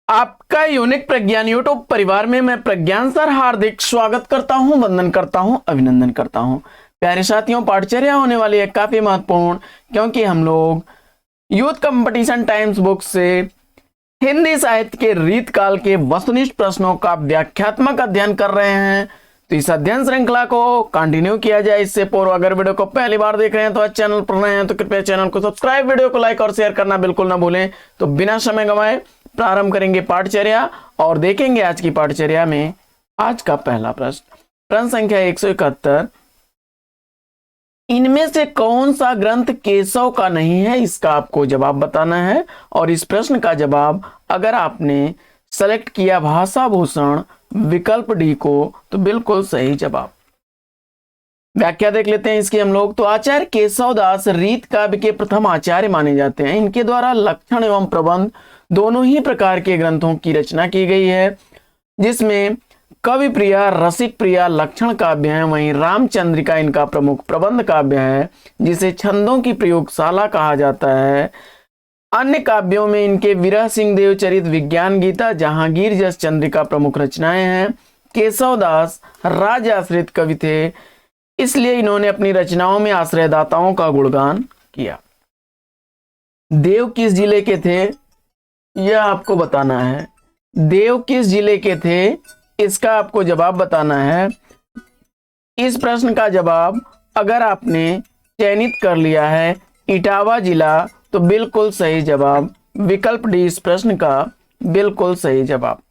आपका यूनिक प्रज्ञान यूट्यूब परिवार में मैं प्रज्ञान सर हार्दिक स्वागत करता हूं, वंदन करता हूं, अभिनंदन करता हूं। प्यारे साथियों, पाठचर्या होने वाली है काफी महत्वपूर्ण, क्योंकि हम लोग यूथ कंपटीशन टाइम्स बुक से हिंदी साहित्य के रीतकाल के वस्तुनिष्ठ प्रश्नों का व्याख्यात्मक अध्ययन कर रहे हैं। तो इस अध्ययन श्रृंखला को कंटिन्यू किया जाए। इससे पूर्व अगर वीडियो को पहली बार देख रहे हैं तो चैनल पर नए हैं तो कृपया चैनल को सब्सक्राइब, वीडियो को लाइक और शेयर करना बिल्कुल ना भूलें। तो बिना समय गंवाए प्रारंभ करेंगे पाठचर्या और देखेंगे आज की पाठचर्या में आज का पहला प्रश्न संख्या 171। इनमें से कौन सा ग्रंथ केशव का नहीं है, इसका आपको जवाब बताना है। और इस प्रश्न का जवाब अगर आपने सेलेक्ट किया भाषा भूषण विकल्प डी को तो बिल्कुल सही जवाब। व्याख्या देख लेते हैं इसकी हम लोग। तो आचार्य केशवदास रीत काव्य के प्रथम आचार्य माने जाते हैं। इनके द्वारा लक्षण एवं प्रबंध दोनों ही प्रकार के ग्रंथों की रचना की गई है, जिसमें कवि प्रिया, रसिक प्रिया लक्षण काव्य है, वहीं रामचंद्रिका इनका प्रमुख प्रबंध काव्य है, जिसे छंदों की प्रयोगशाला कहा जाता है। अन्य काव्यों में इनके विरह सिंह देव चरित, विज्ञान गीता, जहांगीर जस चंद्रिका प्रमुख रचनाएं हैं। केशवदास राज आश्रित कवि थे, इसलिए इन्होंने अपनी रचनाओं में आश्रयदाताओं का गुणगान किया। देव किस जिले के थे, यह आपको बताना है। देव किस जिले के थे, इसका आपको जवाब बताना है। इस प्रश्न का जवाब अगर आपने चयनित कर लिया है इटावा जिला तो बिल्कुल सही जवाब। विकल्प डी इस प्रश्न का बिल्कुल सही जवाब।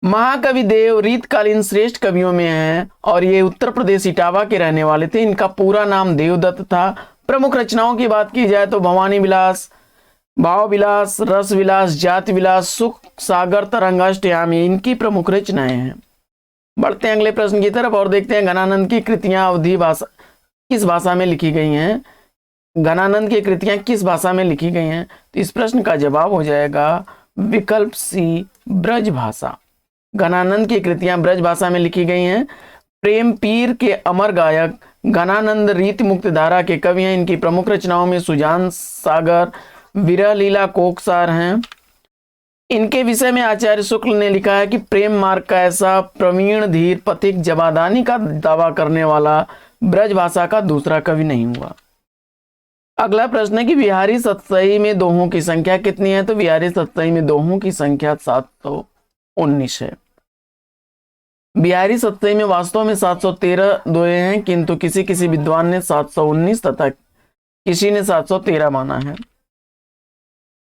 महाकवि देव रीतकालीन श्रेष्ठ कवियों में हैं और ये उत्तर प्रदेश इटावा के रहने वाले थे। इनका पूरा नाम देवदत्त था। प्रमुख रचनाओं की बात की जाए तो भवानी विलास, भाव विलास, रस विलास, जाति विलास, सुख सागर, तरंगाष्टयामी इनकी प्रमुख रचनाएं हैं। बढ़ते हैं अगले प्रश्न की तरफ और देखते हैं घनानंद की कृतियां अवधी भाषा किस भाषा में लिखी गई हैं। घनानंद की कृतियां किस भाषा में लिखी गई हैं, तो इस प्रश्न का जवाब हो जाएगा विकल्प सी ब्रज भाषा। घनानंद की कृतियां ब्रज भाषा में लिखी गई हैं। प्रेम पीर के अमर गायक घनानंद रीति मुक्त धारा के कवि हैं। इनकी प्रमुख रचनाओं में सुजान सागर, विरह लीला, कोकसार हैं। इनके विषय में आचार्य शुक्ल ने लिखा है कि प्रेम मार्ग का ऐसा प्रवीण धीर पथिक जवादानी का दावा करने वाला ब्रज भाषा का दूसरा कवि नहीं हुआ। अगला प्रश्न है कि बिहारी सतसई में दोहों की संख्या कितनी है, तो बिहारी सतसई में दोहों की संख्या 719 है। बिहारी सतसई में वास्तव में 713 दोहे हैं, किंतु किसी किसी विद्वान ने 719 तथा किसी ने 713 माना है।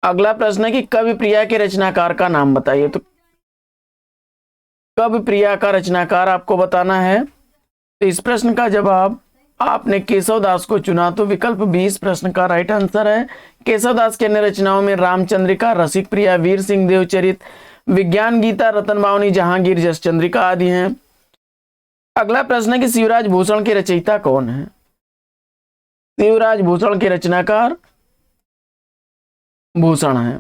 अगला प्रश्न है कि कवि प्रिया के रचनाकार का नाम बताइए, तो कवि प्रिया का रचनाकार आपको बताना है। तो इस प्रश्न का जवाब आपने केशवदास को चुना, तो विकल्प 20 प्रश्न का राइट आंसर है। केशवदास के अन्य रचनाओं में रामचंद्रिका, रसिक प्रिया, वीर सिंह देव चरित, विज्ञान गीता, रतन बावनी, जहांगीर जस चंद्रिका आदि हैं। अगला प्रश्न है कि शिवराज भूषण के रचयिता कौन है। शिवराज भूषण के रचनाकार भूषण है।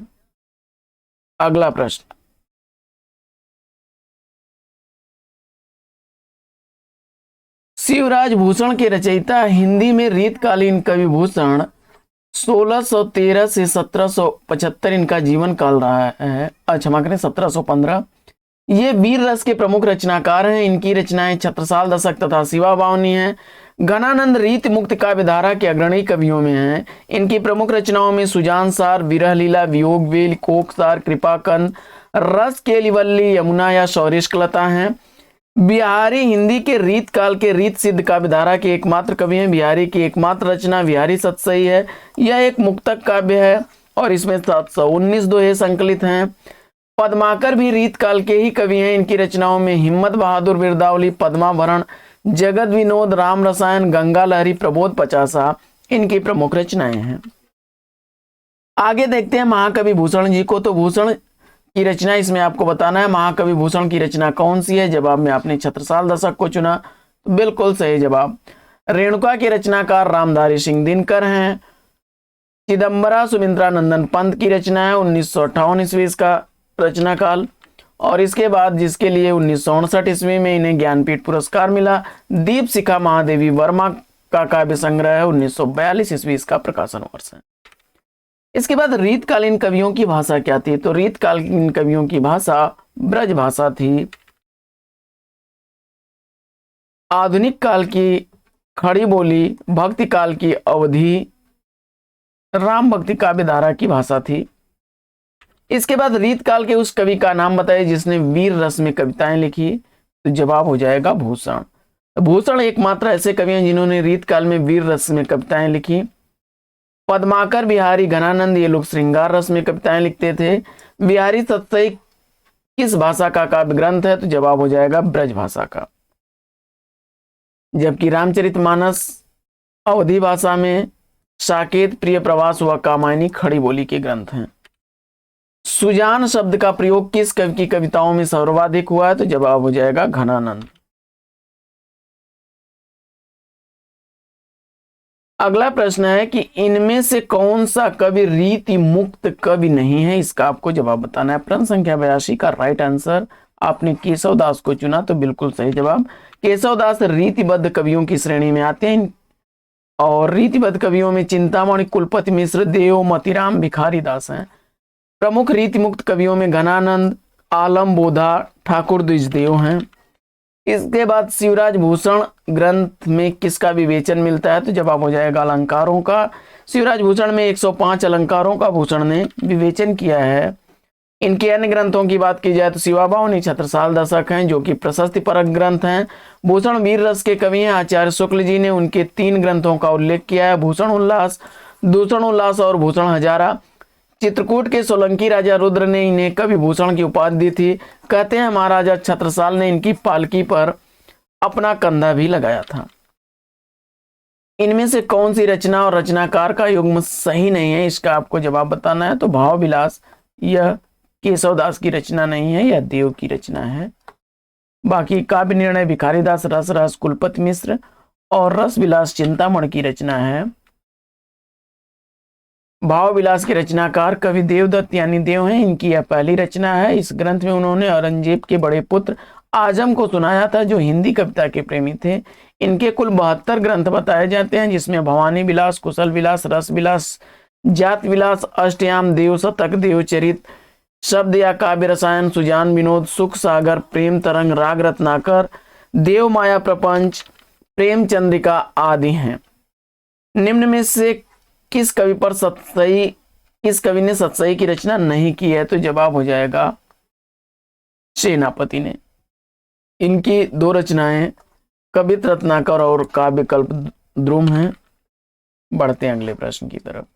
अगला प्रश्न, शिवराज भूषण के रचयिता हिंदी में रीतकालीन कवि भूषण 1613 से 1775 इनका जीवन काल रहा है। क्षमा करें, 1715। ये वीर रस के प्रमुख रचनाकार हैं। इनकी रचनाएं छत्रसाल दशक तथा शिवा बावनी हैं। घनानंद रीत मुक्त काव्यधारा के अग्रणी कवियों में हैं। इनकी प्रमुख रचनाओं में सुजान सार, विरह लीला, वियोग वेल, कोकसार, कृपाकंद, रस केलिवल्ली, यमुना या शौर्यश्कलता हैं। बिहारी हिंदी के रीत काल के रीत सिद्ध काव्यधारा के एकमात्र कवि हैं। बिहारी की एकमात्र रचना बिहारी सतसई है। यह एक मुक्तक काव्य है और इसमें 719 दोहे संकलित हैं। पद्माकर भी रीत काल के ही कवि हैं। इनकी रचनाओं में हिम्मत बहादुर बिरदावली, पद्माभरण, जगत विनोद, राम रसायन, गंगा लहरी, प्रबोध पचासा इनकी प्रमुख रचनाएं हैं। आगे देखते हैं महाकवि भूषण जी को। तो भूषण की रचना इसमें आपको बताना है। महाकवि भूषण की रचना कौन सी है, जवाब में आपने छत्रसाल दशक को चुना, तो बिल्कुल सही जवाब। रेणुका के रचनाकार रामधारी सिंह दिनकर हैं। चिदम्बरा सुमित्रा नंदन पंत की रचना है, 1958 ईस्वी इसका रचना काल। और इसके बाद जिसके लिए 1959 ईस्वी में इन्हें ज्ञानपीठ पुरस्कार मिला। दीप शिखा महादेवी वर्मा का काव्य संग्रह है, 1942 ईस्वी इसका प्रकाशन वर्ष है। इसके बाद रीतकालीन कवियों की भाषा क्या थी? तो रीतकालीन कवियों की भाषा ब्रज भाषा थी। आधुनिक काल की खड़ी बोली, भक्ति काल की अवधि, राम भक्ति काव्य धारा की भाषा थी। इसके बाद रीतकाल के उस कवि का नाम बताइए जिसने वीर रस में कविताएं लिखी। तो जवाब हो जाएगा भूषण। भूषण एकमात्र ऐसे कवि हैं जिन्होंने रीतकाल में वीर रस में कविताएं लिखी। पद्माकर, बिहारी, घनानंद ये लोग श्रृंगार रस में कविताएं लिखते थे। बिहारी सतसई किस भाषा का काव्य ग्रंथ है? तो जवाब हो जाएगा ब्रज भाषा का। जबकि रामचरितमानस अवधी भाषा में, साकेत, प्रिय प्रवास व कामायनी खड़ी बोली के ग्रंथ हैं। सुजान शब्द का प्रयोग किस कवि की कविताओं में सर्वाधिक हुआ है? तो जवाब हो जाएगा घनानंद। अगला प्रश्न है कि इनमें से कौन सा कवि रीति मुक्त कवि नहीं है? इसका आपको जवाब बताना है। प्रश्न संख्या 82 का राइट आंसर आपने केशवदास को चुना, तो बिल्कुल सही जवाब। केशवदास रीतिबद्ध कवियों की श्रेणी में आते हैं और रीतिबद्ध कवियों में चिंतामणि, कुलपति मिश्र, देव, मतीराम, भिखारी दास हैं। प्रमुख रीति मुक्त कवियों में घनानंद, आलम, बोधा, ठाकुर द्विजदेव हैं। इसके बाद शिवराज भूषण ग्रंथ में किसका विवेचन मिलता है? तो जवाब हो जाएगा अलंकारों का। शिवराज भूषण में 105 अलंकारों का भूषण ने विवेचन किया है। इनके अन्य ग्रंथों की बात की जाए तो शिवाबाहुनी, छत्रसाल दशक हैं जो कि प्रशस्ति परक ग्रंथ हैं। भूषण वीर रस के कवि हैं। आचार्य शुक्ल जी ने उनके 3 ग्रंथों का उल्लेख किया है, भूषण उल्लास, दूषण उल्लास और भूषण हजारा। चित्रकूट के सोलंकी राजा रुद्र ने इन्हें कवि भूषण की उपाधि दी थी। कहते हैं महाराजा छत्रसाल ने इनकी पालकी पर अपना कंधा भी लगाया था। इनमें से कौन सी रचना और रचनाकार का युग्म सही नहीं है? इसका आपको जवाब बताना है। तो भाव विलास यह केशवदास की रचना नहीं है, यह देव की रचना है। बाकी काव्य निर्णय भिखारीदास, रस रस कुलपति मिश्र और रस विलास चिंतामण की रचना है। भाव विलास के रचनाकार कवि देवदत्त यानी देव हैं। इनकी यह पहली रचना है। इस ग्रंथ में उन्होंने औरंगजेब के बड़े पुत्र आजम को सुनाया था जो हिंदी कविता के प्रेमी थे। इनके कुल 72 ग्रंथ बताए जाते हैं जिसमें भवानी विलास, कुशल विलास, रस विलास, जात विलास, अष्टयाम, देव शतक, देवचरित, शब्द या काव्य रसायन, सुजान विनोद, सुख सागर, प्रेम तरंग, राग रत्नाकर, देव माया प्रपंच, प्रेम चंद्रिका आदि हैं। निम्न में से किस कवि ने सतसई की रचना नहीं की है? तो जवाब हो जाएगा सेनापति ने। इनकी 2 रचनाएं कवित रत्नाकर और काव्य कल्प द्रुम हैं। बढ़ते हैं अगले प्रश्न की तरफ।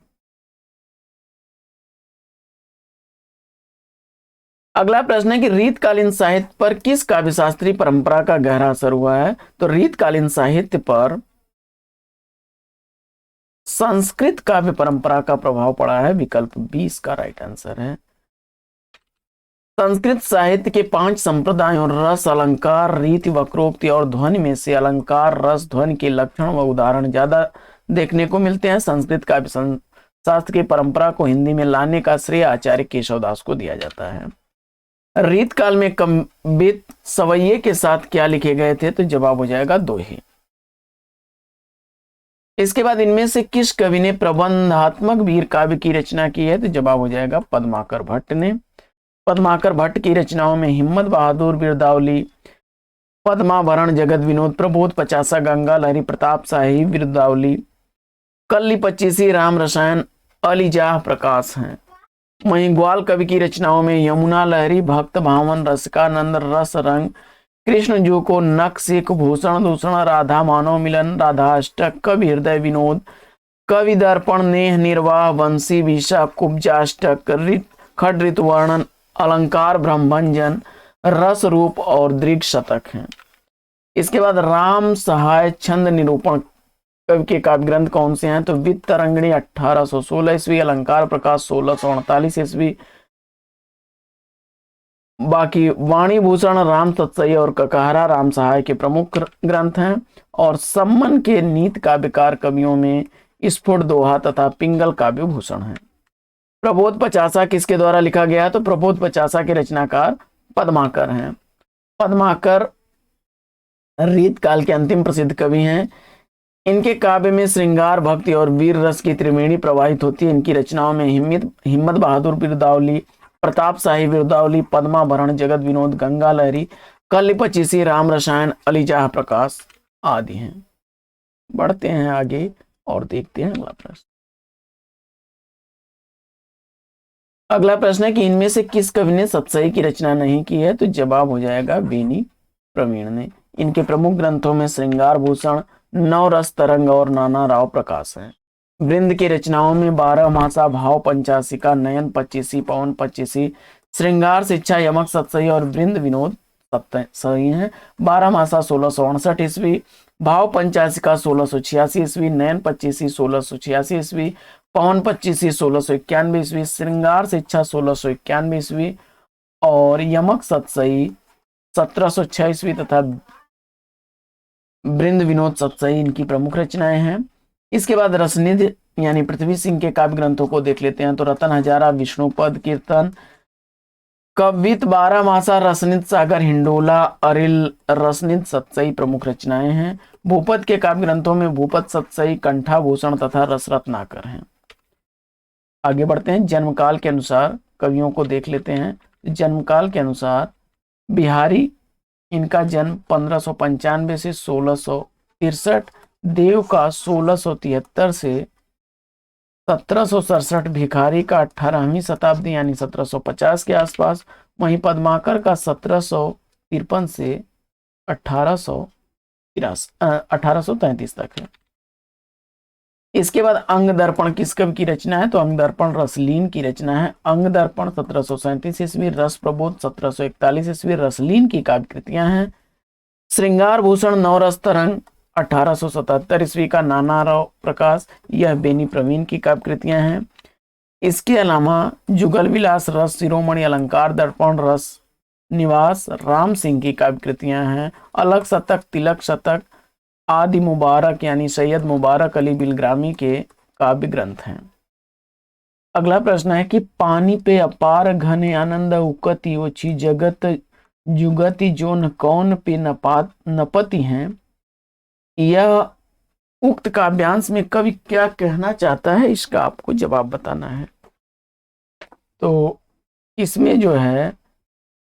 अगला प्रश्न है कि रीतकालीन साहित्य पर किस काव्य शास्त्रीय परंपरा का गहरा असर हुआ है? तो रीतकालीन साहित्य पर संस्कृत काव्य परंपरा का प्रभाव पड़ा है। विकल्प 20 का राइट आंसर है। संस्कृत साहित्य के 5 संप्रदायों रस, अलंकार, रीति, वक्रोक्ति और ध्वनि में से अलंकार, रस, ध्वनि के लक्षण व उदाहरण ज्यादा देखने को मिलते हैं। संस्कृत काव्य शास्त्र की परंपरा को हिंदी में लाने का श्रेय आचार्य केशवदास को दिया जाता है। रीतकाल में कवित सवैये के साथ क्या लिखे गए थे? तो जवाब हो जाएगा दोहे। इसके बाद इनमें से किस कवि ने प्रबंधात्मक वीर काव्य की रचना की है? तो जवाब हो जाएगा पद्माकर भट्ट ने। पद्माकर भट्ट की रचनाओं में हिम्मत बहादुर, बिरदावली, पद्माभरण, जगत विनोद, प्रबोध, पचासा, गंगा लहरी, प्रताप शाही, बिरदावली, कल्ली पच्चीसी, राम रसायन, अलीजाह प्रकाश हैं। वहीं ग्वाल कवि की रचनाओं में यमुना लहरी, भक्त भावन, रसिकानंद, रस रंग, कृष्ण जू को, नक सिख, भूषण दूषण, राधा मानव मिलन, राधा अष्टक, कवि हृदय विनोद, कवि दर्पण, नेह निर्वाह, वंशी विशा, कुब्जाष्टक, खड ऋतुवर्णन, अलंकार ब्रह्मभंजन, रस रूप और दृग शतक हैं। इसके बाद राम सहाय छंद निरूपण कवि के काव्य ग्रंथ कौन से हैं? तो वित्त तरंगिणी 1816 ईस्वी, अलंकार प्रकाश 1648 ईस्वी। बाकी वाणी भूषण, राम सतसई और ककहरा राम सहाय के प्रमुख ग्रंथ हैं। और सम्मन के नीत काव्यकार कवियों में स्फुट, दोहा तथा पिंगल काव्य भूषण हैं। प्रबोध पचासा किसके द्वारा लिखा गया है? तो प्रबोध पचासा के रचनाकार पद्माकर हैं। पद्माकर रीतकाल के अंतिम प्रसिद्ध कवि हैं। इनके काव्य में श्रृंगार, भक्ति और वीर रस की त्रिवेणी प्रवाहित होती है। इनकी रचनाओं में हिम्मत बहादुर बिरदावली, प्रताप शाही बिरदावली, पद्माभरण, जगत विनोद, गंगा लहरी, कल्ली पचीसी, राम रसायन, अलीजाह प्रकाश आदि हैं। बढ़ते हैं आगे और देखते हैं अगला प्रश्न। अगला प्रश्न है कि इनमें से किस कवि ने सतसई की रचना नहीं की है? तो जवाब हो जाएगा बेनी प्रवीण ने। इनके प्रमुख ग्रंथों में श्रृंगार भूषण, नवरस तरंग और नाना राव प्रकाश है। वृंद की रचनाओं में 12 मासा, भाव पंचाशिका, नयन पच्चीसी, पवन पच्चीसी, श्रृंगार, शिक्षा, यमक, सतसई और वृंद विनोद सही है। 12 मासा 1668 ईस्वी, भाव पंचाशिका 1686 ईस्वी, नयन पच्चीसी 1686 ईस्वी, पवन पच्चीसी 1691 ईस्वी, श्रृंगार शिक्षा 1691 ईस्वी और यमक सतसई 1706 ईस्वी तथा वृंद विनोद सतसई इनकी प्रमुख रचनाएं हैं। इसके बाद रसनिधि यानी पृथ्वी सिंह के काव्य ग्रंथों को देख लेते हैं। तो रतन हजारा, विष्णुपद, कीर्तन, कवित, 12 मासा, रसनिध सागर, हिंडोला, अरिल, रसनिध सतसई प्रमुख रचनाएं हैं। भूपत के काव्य ग्रंथों में भूपत, सतसई, कंठा भूषण तथा रसरत्नाकर हैं। आगे बढ़ते हैं। जन्मकाल के अनुसार कवियों को देख लेते हैं। जन्मकाल के अनुसार बिहारी, इनका जन्म 1595 से 1663, देव का 1673 से 1767, भिखारी का 18वीं शताब्दी यानी 1750 के आसपास, वहीं पद्माकर का 1753 से 1833 तक है। इसके बाद अंग दर्पण किस कवि की रचना है? तो अंग दर्पण रसलीन की रचना है। अंग दर्पण 1737 ईस्वी, रस प्रबोध 1741 ईस्वी रसलीन की काव्य कृतियां हैं। श्रृंगार भूषण, नवरस तरंग 1877 ईस्वी का नाना राव प्रकाश, यह बेनी प्रवीण की काव्य कृतियां हैं। इसके अलावा जुगल विलास, रस शिरोमणि, अलंकार दर्पण, रस निवास राम सिंह की काव्य कृतियां हैं। अलग शतक, तिलक शतक आदि मुबारक यानी सैयद मुबारक अली बिलग्रामी के काव्य ग्रंथ हैं। अगला प्रश्न है कि पानी पे अपार घने आनंद उकती ओछी जगत जुगति जो न कौन पे नपति हैं, यह उक्त काव्यांश में कवि क्या कहना चाहता है? इसका आपको जवाब बताना है। तो इसमें जो है,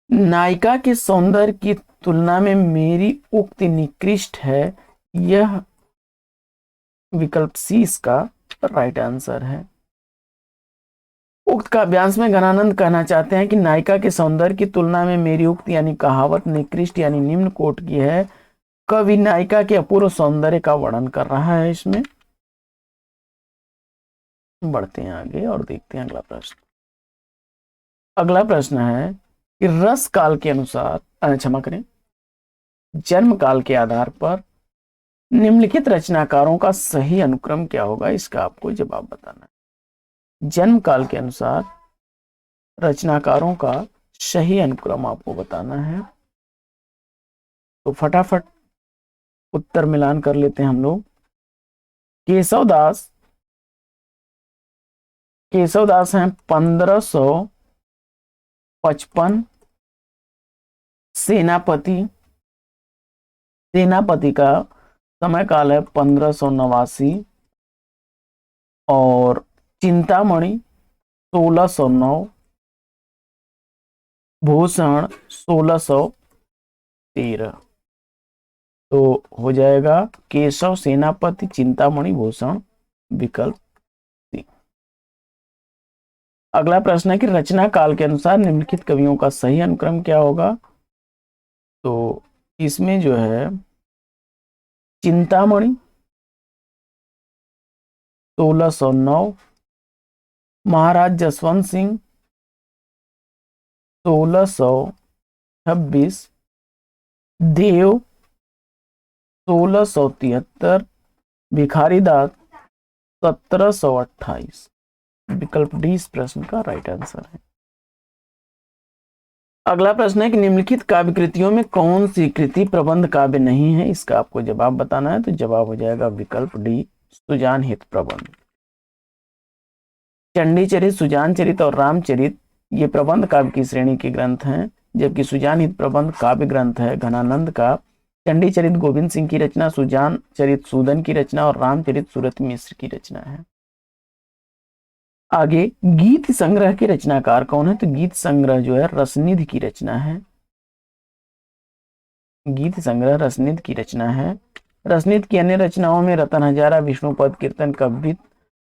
नायिका के सौंदर्य की तुलना में मेरी उक्ति निकृष्ट है, यह विकल्प सी इसका राइट आंसर है। उक्त काव्यांश में घनानंद कहना चाहते हैं कि नायिका के सौंदर्य की तुलना में मेरी उक्ति यानी कहावत निकृष्ट यानी निम्न कोट की है। कवि नायिका के अपूर्व सौंदर्य का वर्णन कर रहा है इसमें। बढ़ते हैं आगे और देखते हैं अगला प्रश्न। अगला प्रश्न है कि रस काल के अनुसार, क्षमा करें, जन्म काल के आधार पर निम्नलिखित रचनाकारों का सही अनुक्रम क्या होगा? इसका आपको जवाब बताना है। जन्म काल के अनुसार रचनाकारों का सही अनुक्रम आपको बताना है। तो फटाफट उत्तर मिलान कर लेते हैं हम लोग। केशवदास हैं 1555। सेनापति का समय काल है 1589 और चिंतामणि 1609, भूषण 1613। तो हो जाएगा केशव, सेनापति, चिंतामणि, भूषण, विकल्प सी। अगला प्रश्न है कि रचना काल के अनुसार निम्नलिखित कवियों का सही अनुक्रम क्या होगा? तो इसमें जो है, चिंतामणि 1609, महाराज जसवंत सिंह 1626, देव 1673, भिखारीदास 1728। विकल्प डी इस प्रश्न का राइट आंसर है। अगला प्रश्न है कि निम्नलिखित काव्य कृतियों में कौन सी कृति प्रबंध काव्य नहीं है? इसका आपको जवाब बताना है। तो जवाब हो जाएगा विकल्प डी, सुजान हित प्रबंध। चंडी चरित, सुजान चरित और रामचरित ये प्रबंध काव्य की श्रेणी के ग्रंथ हैं, जबकि सुजान हित प्रबंध काव्य ग्रंथ है घनानंद का, चंडी चरित गोविंद सिंह की रचना, सुजान चरित सूदन की रचना और रामचरित सूरत मिश्र की रचना है। आगे गीत संग्रह के रचनाकार कौन है? तो गीत संग्रह जो है रसनिधि की रचना है। गीत संग्रह रसनिधि की रचना है। रसनिधि की अन्य रचनाओं में रतन हजारा, विष्णुपद कीर्तन, कव्वित,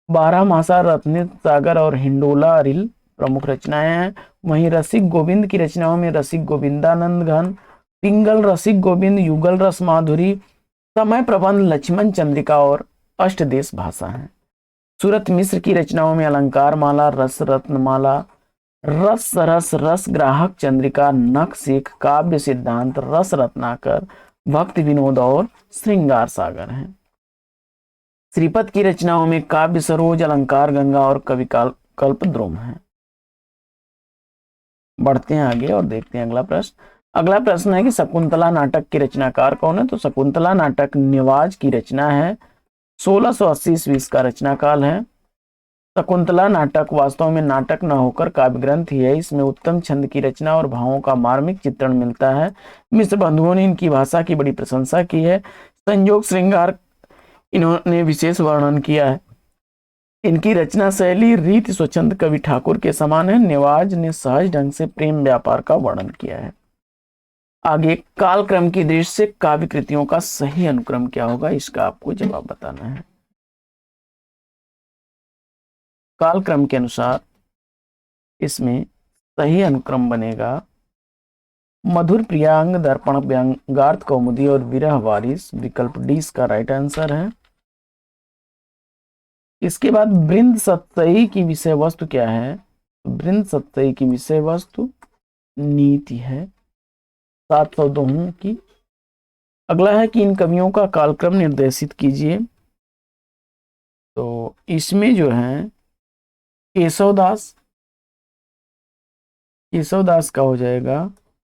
बारह मासा, रत्नित सागर और हिंडोला अरिल प्रमुख रचनाएं हैं। वहीं रसिक गोविंद की रचनाओं में रसिक गोविंदानंद घन, पिंगल रसिक गोविंद, युगल रस माधुरी, समय प्रबंध, लक्ष्मण चंद्रिका और अष्टदेश भाषा है। सूरत मिश्र की रचनाओं में अलंकार माला, रस रत्नमाला, रस रस रस ग्राहक चंद्रिका, नख शेख, काव्य सिद्धांत, रस रत्नाकर, भक्ति विनोद और श्रृंगार सागर हैं। श्रीपद की रचनाओं में काव्य सरोज, अलंकार गंगा और कवि कल्पद्रुम है। बढ़ते हैं आगे और देखते हैं अगला प्रश्न। अगला प्रश्न है कि शकुंतला नाटक के रचनाकार कौन है? तो शकुंतला नाटक निवाज की रचना है। 1680 ईस्वी का रचना काल है। शकुंतला नाटक वास्तव में नाटक न होकर काव्य ग्रंथ ही है। इसमें उत्तम छंद की रचना और भावों का मार्मिक चित्रण मिलता है। मिश्र बंधुओं ने इनकी भाषा की बड़ी प्रशंसा की है। संयोग श्रृंगार इन्होंने विशेष वर्णन किया है। इनकी रचना शैली रीति स्वच्छंद कवि ठाकुर के समान है। निवाज ने सहज ढंग से प्रेम व्यापार का वर्णन किया है। आगे कालक्रम की दृष्टि से काव्य कृतियों का सही अनुक्रम क्या होगा, इसका आपको जवाब बताना है। कालक्रम के अनुसार इसमें सही अनुक्रम बनेगा मधुर प्रियांग, दर्पण व्यंगार्थ कौमुदी और विरह वारिस। विकल्प डी इसका राइट आंसर है। इसके बाद वृंद सत्सई की विषय वस्तु क्या है? वृंद सत्सई की विषय वस्तु नीति है 700 दोहों की। अगला है कि इन कवियों का कालक्रम निर्देशित कीजिए। तो इसमें जो है केशवदास का हो जाएगा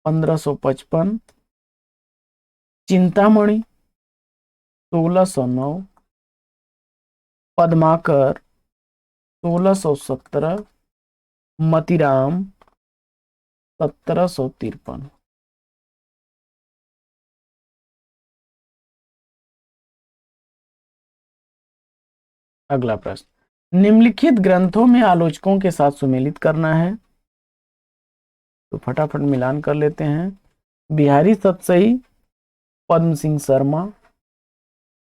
1555, चिंतामणि 1609, पद्माकर 1617, मतीराम 1753। अगला प्रश्न, निम्नलिखित ग्रंथों में आलोचकों के साथ सुमेलित करना है। तो फटाफट मिलान कर लेते हैं। बिहारी सतसई पद्म सिंह शर्मा,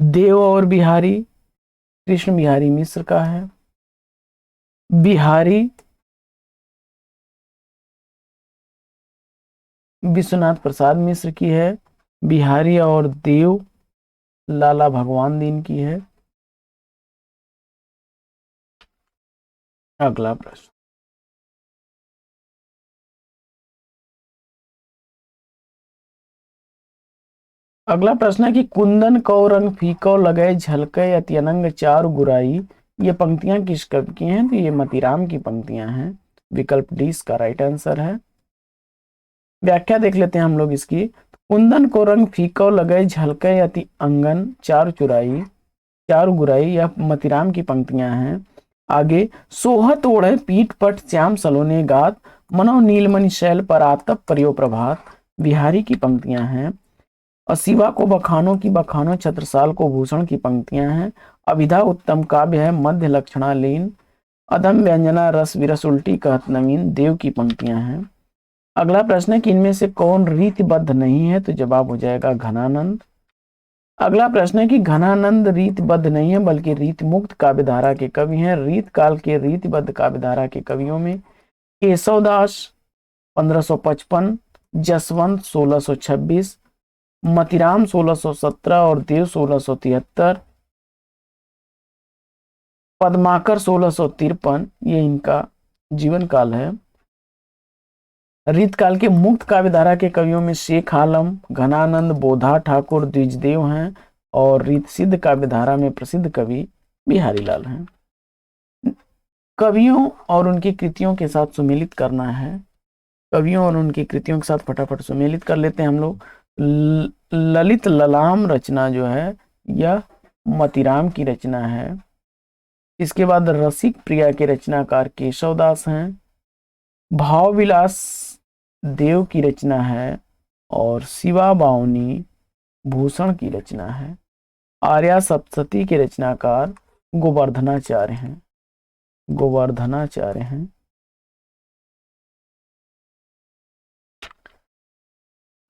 देव और बिहारी कृष्ण बिहारी मिश्र का है, बिहारी विश्वनाथ प्रसाद मिश्र की है, बिहारी और देव लाला भगवान दीन की है। अगला प्रश्न, अगला प्रश्न है कि कुंदन कौ रंग फीको लगे झलके अत्यनंग चारु गुराई, ये पंक्तियां किस कवि की हैं? तो ये मतीराम की पंक्तियां हैं। विकल्प डी इसका राइट आंसर है। व्याख्या देख लेते हैं हम लोग इसकी। कुंदन को रंग फीको लगे झलके अति अंगन चारु गुराई, यह मतीराम की पंक्तियां हैं। आगे सोहत ओढ़े पीठ पट श्याम सलोने गात, मनो नीलमणि शैल पर आतप परियो प्रभात, बिहारी की पंक्तियां हैं। असीवा को बखानो की बखानो छत्रसाल को भूषण की पंक्तियां हैं। अभिधा उत्तम काव्य है मध्य लक्षणा लीन, अधम व्यंजना रस विरस उल्टी कहत नवीन, देव की पंक्तियां हैं। अगला प्रश्न है कि इनमें से कौन रीतिबद्ध नहीं है? तो जवाब हो जाएगा घनानंद। अगला प्रश्न है कि घनानंद रीतिबद्ध नहीं है बल्कि रीत मुक्त काव्यधारा के कवि हैं। रीत काल के रीतिबद्ध काव्यधारा के कवियों में केशवदास 1555, जसवंत 1626, मतीराम 1617 और देव 1673, पद्माकर 1653, ये इनका जीवन काल है। रीत काल के मुक्त काव्यधारा के कवियों में शेख आलम, घनानंद, बोधा ठाकुर, द्विजदेव हैं और रीत सिद्ध काव्यधारा में प्रसिद्ध कवि बिहारी लाल हैं। कवियों और उनकी कृतियों के साथ सुमेलित करना है। कवियों और उनकी कृतियों के साथ फटाफट सुमेलित कर लेते हैं हम लोग। ललित ललाम रचना जो है यह मतीराम की रचना है। इसके बाद रसिक प्रिया के रचनाकार केशवदास हैं। भाव विलास देव की रचना है और शिवा बावनी भूषण की रचना है। आर्या सप्तशती के रचनाकार गोवर्धनाचार्य हैं। गोवर्धनाचार्य हैं।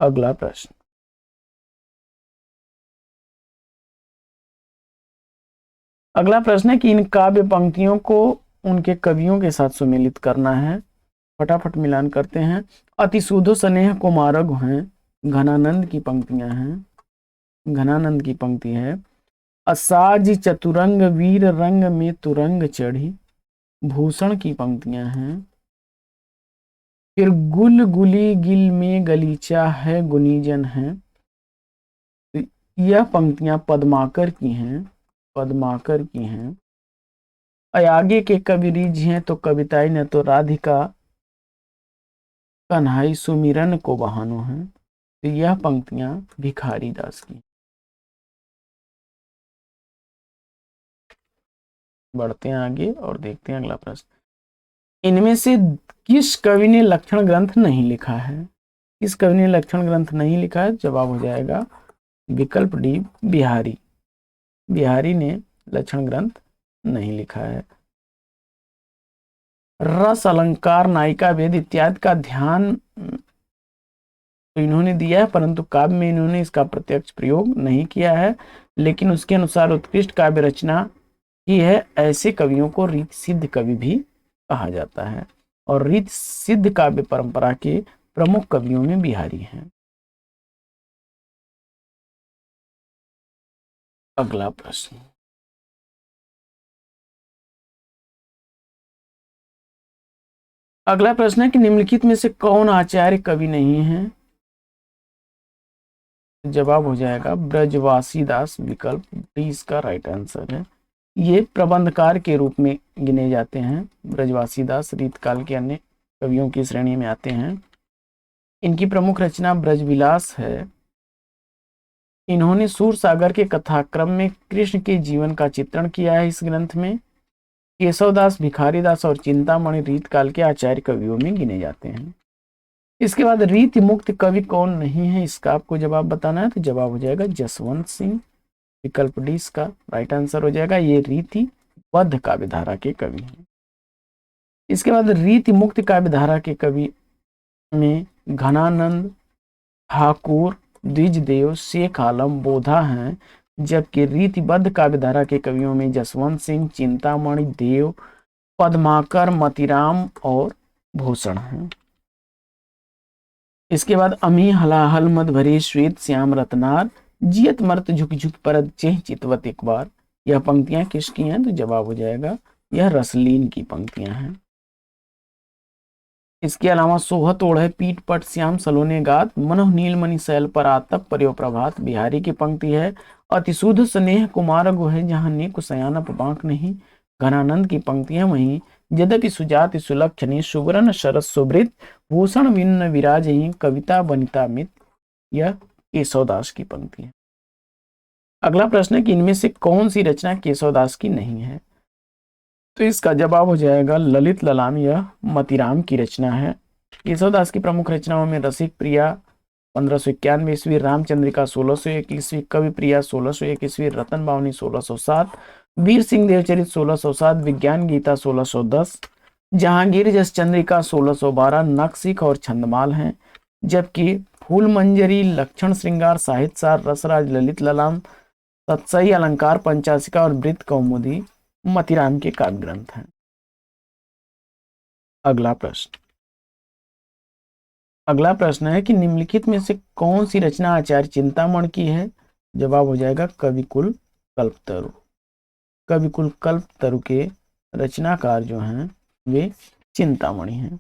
अगला प्रश्न, अगला प्रश्न है कि इन काव्य पंक्तियों को उनके कवियों के साथ सुमेलित करना है। फटाफट मिलान करते हैं। अति शुद्ध स्नेह कुमारग हैं, घनानंद की पंक्तियां हैं। घनानंद की पंक्ति है। असाज चतुरंग वीर रंग में तुरंग चढ़ी, भूषण की पंक्तियां हैं। फिर गुल गुली गिल में गलीचा है, गुनीजन है। तो यह पंक्तियां पद्माकर की हैं। पद्माकर की हैं। आगे के कवि रिझ हैं तो कविताई न तो राधिका कन्हाई सुमिरन को बहानो है। तो यह पंक्तियां भिखारी दास की। बढ़ते हैं आगे और देखते हैं अगला प्रश्न। इनमें से किस कवि ने लक्षण ग्रंथ नहीं लिखा है? किस कवि ने लक्षण ग्रंथ नहीं लिखा है? जवाब हो जाएगा विकल्प डी, बिहारी। बिहारी ने लक्षण ग्रंथ नहीं लिखा है। रस अलंकार नायिका वेद इत्यादि का ध्यान तो इन्होंने दिया है, परंतु काव्य में इन्होंने इसका प्रत्यक्ष प्रयोग नहीं किया है। लेकिन उसके अनुसार उत्कृष्ट काव्य रचना की है। ऐसे कवियों को रीत सिद्ध कवि भी कहा जाता है और रीत सिद्ध काव्य परंपरा के प्रमुख कवियों में बिहारी हैं। अगला प्रश्न, अगला प्रश्न है कि निम्नलिखित में से कौन आचार्य कवि नहीं है? जवाब हो जाएगा ब्रजवासी दास। विकल्प डी इसका राइट आंसर है। ये प्रबंधकार के रूप में गिने जाते हैं। ब्रजवासी दास रीतकाल के अन्य कवियों की श्रेणी में आते हैं। इनकी प्रमुख रचना ब्रजविलास है। इन्होंने सूर सागर के कथाक्रम में कृष्ण के जीवन का चित्रण किया है। इस ग्रंथ में केशवदास, भिखारीदास और चिंतामणि रीतकाल के आचार्य कवियों में गिने जाते हैं। इसके बाद रीति मुक्त कवि कौन नहीं है, इसका आपको जवाब बताना है। तो जवाब हो जाएगा जसवंत सिंह। विकल्प डी इसका राइट आंसर हो जाएगा। ये रीति बद्ध काव्यधारा के कवि हैं। इसके बाद रीति मुक्त काव्यधारा के कवि में घनानंद, ठाकुर, द्विजदेव, शेख आलम, बोधा हैं। जबकि रीतिबद्ध काव्यधारा के कवियों में जसवंत सिंह, चिंतामणि, देव, पद्माकर, मतिराम और भूषण हैं। इसके बाद अमी हलाहल मद भरे श्वेत श्याम रत्नार, जियत मर्त झुक झुक परद चेह चितवत एक बार। यह पंक्तियां किसकी हैं? तो जवाब हो जाएगा यह रसलीन की पंक्तियां हैं। इसके अलावा सोहत ओढ़े पीठ पट श्याम सलोने गात, मनोह नीलमणि शैल पर आतप पर्यो प्रभात, बिहारी की पंक्ति है। अतिशुद्ध स्नेह कुमार गुहे जहां नेक सयानप बांक नहीं, घनानंद की पंक्ति है। वहीं यद्यपि सुजाति सुलक्षणी सुवर्ण शरद सुवृत, भूषण विन्न विराजही कविता बनिता मित, यह केशवदास की पंक्ति है। अगला प्रश्न है कि इनमें से कौन सी रचना केशवदास की नहीं है? तो इसका जवाब हो जाएगा ललित ललाम। यह मतिराम की रचना है। केशवदास की प्रमुख रचनाओं में रसिक प्रिया 1591 ईस्वी, रामचंद्रिका 1601 ईस्वी, कवि प्रिया 1601 ईस्वी, रतन बावनी 1607, वीर सिंह देवचरित 1607, विज्ञान गीता 1610, जहांगीर जस चंद्रिका 1612, नक्सिक और छंदमाल हैं। जबकि फूल मंजरी, लक्षण श्रृंगार, साहित्य सार, रसराज, ललित ललाम, तत्सई, अलंकार पंचाशिका और वृत्त कौमुदी मतिराम के काव्य ग्रंथ हैं। अगला प्रश्न है कि निम्नलिखित में से कौन सी रचना आचार्य चिंतामणि की है? जवाब हो जाएगा कविकुल कल्पतरु। कविकुल कल्पतरु के रचनाकार जो हैं वे चिंतामणि हैं।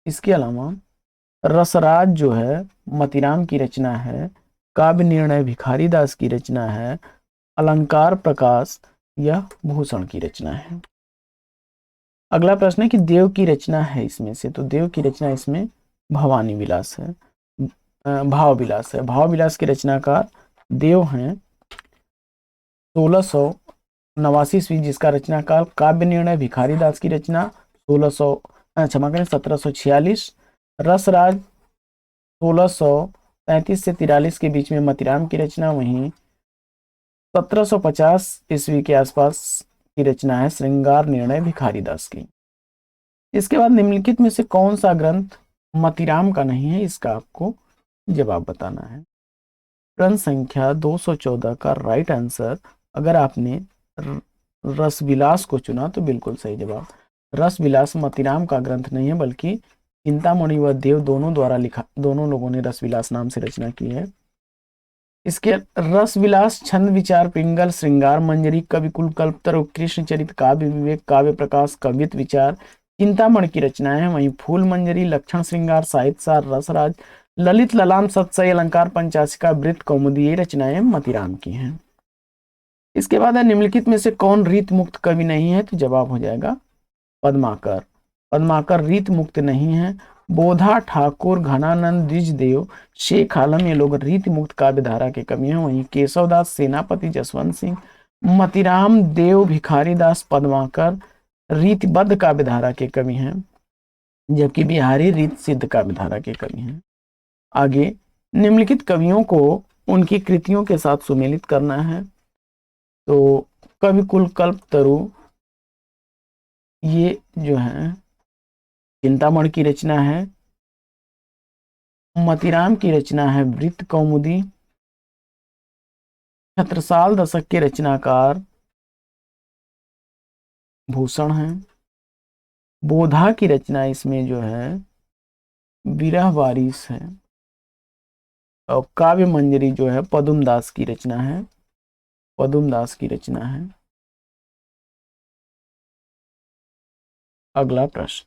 इसके अलावा रसराज जो है मतिराम की रचना है। काव्य निर्णय भिखारीदास की रचना है। अलंकार प्रकाश यह भूषण की रचना है। अगला प्रश्न है कि देव की रचना है इसमें से, तो देव की रचना इसमें भवानी विलास है, भाव विलास है। भाव विलास के रचनाकार देव हैं। 1689 ईस्वी जिसका रचनाकाल। काव्य निर्णय भिखारीदास की रचना 1746। रसराज 1735 से 43 के बीच में मतीराम की रचना, वहीं 1750 ईस्वी के आसपास की रचना है श्रृंगार निर्णय भिखारीदास की। इसके बाद निम्नलिखित में से कौन सा ग्रंथ मतीराम का नहीं है, इसका आपको जवाब बताना है। ग्रंथ संख्या 214 का राइट आंसर, अगर आपने रसविलास को चुना तो बिल्कुल सही जवाब। रसविलास मतीराम का ग्रंथ नहीं है, बल्कि चिंतामणि व देव दोनों द्वारा लिखा, दोनों लोगों ने रसविलास नाम से रचना की है। इसके रसविलास, छंद विचार, पिंगल, श्रृंगार मंजरी, कविकुल, कल्पतर, कृष्ण चरित, काव्य विवेक, काव्य प्रकाश, कवित्व विचार चिंतामणि की रचनाएं हैं। वहीं फूल मंजरी, लक्षण श्रृंगार, साहित्य सार, रसराज, ललित ललाम, सत्सई अलंकार, पंचाशिका, वृत्त, कौमुदी, ये रचनाएं मतीराम की हैं। इसके बाद है निम्नलिखित में से कौन रीत मुक्त कवि नहीं है, तो जवाब हो जाएगा पद्माकर। पद्माकर रीत मुक्त नहीं है। बोधा, ठाकुर, घनानंद, द्विजदेव, शेख आलम, ये लोग रीत मुक्त काव्य धारा के कवि हैं। वहीं केशवदास, सेनापति, जसवंत सिंह, मतीराम, देव, भिखारीदास, पद्माकर रीतबद्ध काव्य धारा के कवि हैं, जबकि बिहारी रीत सिद्ध काव्य धारा के कवि हैं। आगे निम्नलिखित कवियों को उनकी कृतियों के साथ सुमेलित करना है। तो कविकुल, कल्पतरु, ये जो है चिंतामणि की रचना है। मतीराम की रचना है वृत्त कौमुदी। छत्रसाल दशक के रचनाकार भूषण है। बोधा की रचना इसमें जो है विरह वारिस है। और काव्य मंजरी जो है पदुम दास की रचना है, पदुम दास की रचना है। अगला प्रश्न,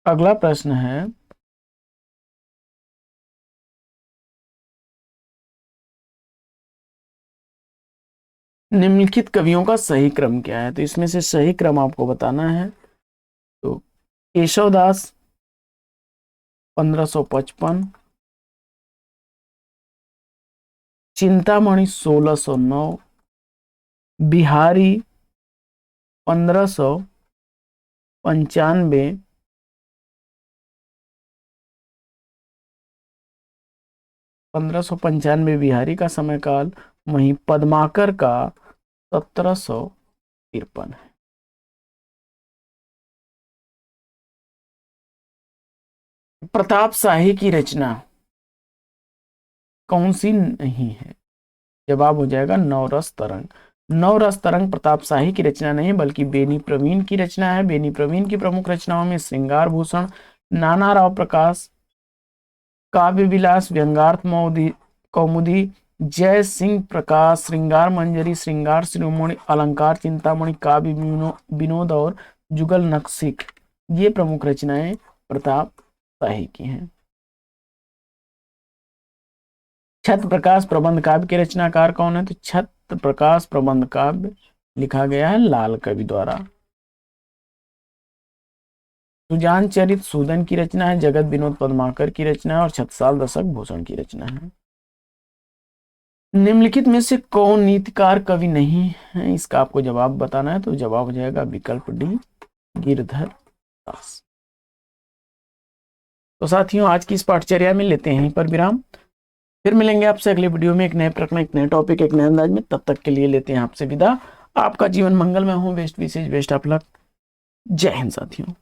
अगला प्रश्न है निम्नलिखित कवियों का सही क्रम क्या है, तो इसमें से सही क्रम आपको बताना है। तो केशवदास 1555, चिंतामणि 1609, बिहारी 1595, बिहारी का समय काल। वहीं पद्माकर का 1753 है। प्रताप शाही की रचना कौन सी नहीं है, जवाब हो जाएगा नवरस तरंग। नवरस तरंग प्रताप शाही की रचना नहीं, बल्कि बेनी प्रवीण की रचना है। बेनी प्रवीण की प्रमुख रचनाओं में श्रृंगार भूषण, नाना राव प्रकाश, काव्य विलास, व्यंगार्थ कौमुदी, जय सिंह प्रकाश, श्रृंगार मंजरी, श्रृंगार शिरोमणि, अलंकार चिंतामणि, काव्य विनोद और जुगल नक्सिक, ये प्रमुख रचनाएं प्रताप शाही की हैं। छत्र प्रकाश प्रबंध काव्य के रचनाकार कौन है, तो छत्र प्रकाश प्रबंध काव्य लिखा गया है लाल कवि द्वारा। सुजान चरित सूदन की रचना है, जगत विनोद पद्माकर की रचना है और छत्रसाल दशक भूषण की रचना है। निम्नलिखित में से कौन नीतिकार कवि नहीं है, इसका आपको जवाब बताना है। तो जवाब हो जाएगा विकल्प डी, गिरधर दास। तो साथियों, आज की इस पाठचर्या में लेते हैं यहीं पर विराम। फिर मिलेंगे आपसे अगले वीडियो में एक नए प्रकरण, एक नए टॉपिक, एक नए अंदाज में। तब तक के लिए लेते हैं आपसे विदा। आपका जीवन मंगलमय हो। Best wishes, best of luck. जय हिंद साथियों।